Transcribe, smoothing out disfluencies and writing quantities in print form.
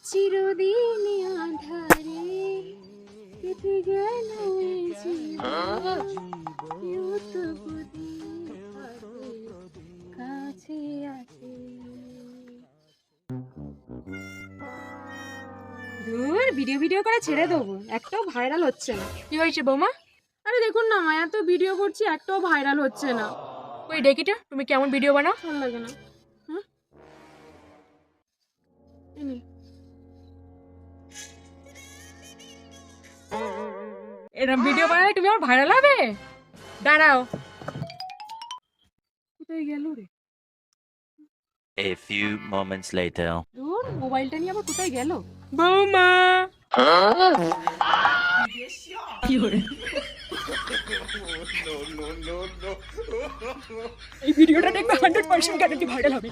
চিরদিন আঁধারে কেটে গেল এই জীবন, কেউ তো বুঝি থাকে কাছে আছে। ধুর, ভিডিও ভিডিও করে ছেড়ে দেবো, একটাও ভাইরাল হচ্ছে না। কি হয়েছে বৌমা? আরে দেখুন না, মায়া তো ভিডিও করছি, একটাও ভাইরাল হচ্ছে না। ওই দেখিটা তুমি কেমন ভিডিও বানাও। ভালো লাগে না। হ্যাঁ, এই নে। এরকম ভিডিও বানালে তুমি আমার ভাইরাল হবে? দাঁড়াও। কোথায় গেল রে? A few moments later. ধুর, মোবাইলটা নিয়ে আবার কোথায় গেল? বৌমা এই ভিডিওটা দেখবে 100% গ্যারান্টি ভাইরাল হবে।